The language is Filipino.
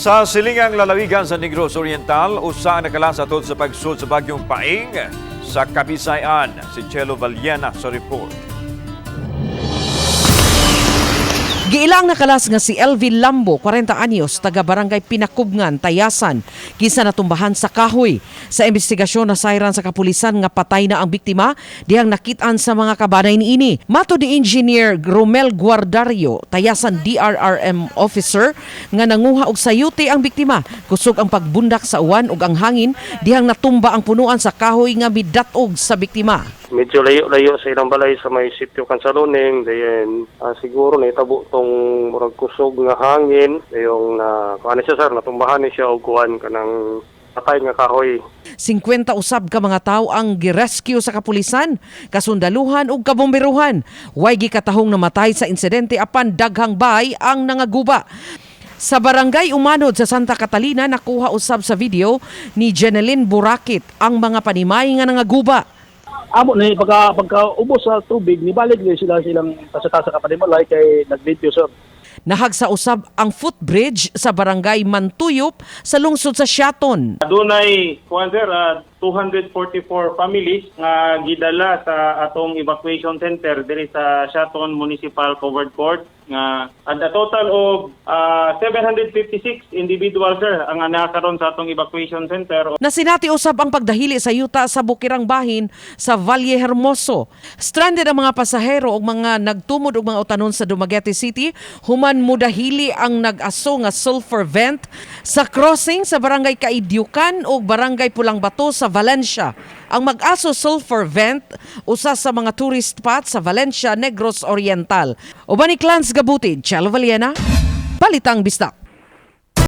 Sa silingang lalawigan sa Negros Oriental, usa nakalas atol sa pagsud sa bagyong Paing sa Kabisayan. Si Chelo Valiena sa report. Giilang nakalas nga si LV Lambo, 40 anyos, taga Barangay Pinakubngan, Tayasan, kisa natumbahan sa kahoy. Sa investigasyon na sayran sa kapulisan nga patay na ang biktima, dihang nakitaan sa mga kabanay niini. Mato ni Engineer Romel Guardario, Tayasan DRRM officer, nga nanguha og sayuti ang biktima. Kusog ang pagbundak sa uwan ug ang hangin, dihang natumba ang punuan sa kahoy nga midatog sa biktima. Medyo layo-layo sa ilang balay sa may sitio Kansaluning, then siguro naitabo tong murag kusog nga hangin, yung kuan siya sir, natumbahan ni siya og kuan kanang patay nga kahoy. 50 usab ka mga tawo ang girescue sa kapulisan, kasundaluhan ug kabomberuhan. Way gikatahong namatay sa insidente apan daghang bay ang nangaguba. Sa barangay Umanod sa Santa Catalina, nakuha usab sa video ni Jeneline Burakit ang mga panimay nga nangaguba. Amo ni pagka ubos sa tubig nibalik ni silang tasa-tasa ka panimalay kay nag-video sir. Nahagsa usab ang footbridge sa barangay Mantuyop sa lungsod sa Siaton. Dunay kuan sir 244 families nga gidala sa atong evacuation center diri sa Siaton Municipal Covered Court nga at a total of 756 individuals sir ang nakaron sa atong evacuation center. Nasinati usab ang pagdahili sa yuta sa Bukirang Bahin sa Valle Hermoso. Stranded ang mga pasahero ug mga nagtumod og mga utanon sa Dumaguete City human mudahili ang nag-aso nga sulfur vent sa crossing sa Barangay Kaidyukan ug Barangay Pulang Bato sa Valencia. Ang mag-aso sulfur vent usa sa mga tourist spot sa Valencia, Negros Oriental. Uban ni Clans Gabutid, Chelo Valiena, Balitang Bisdak.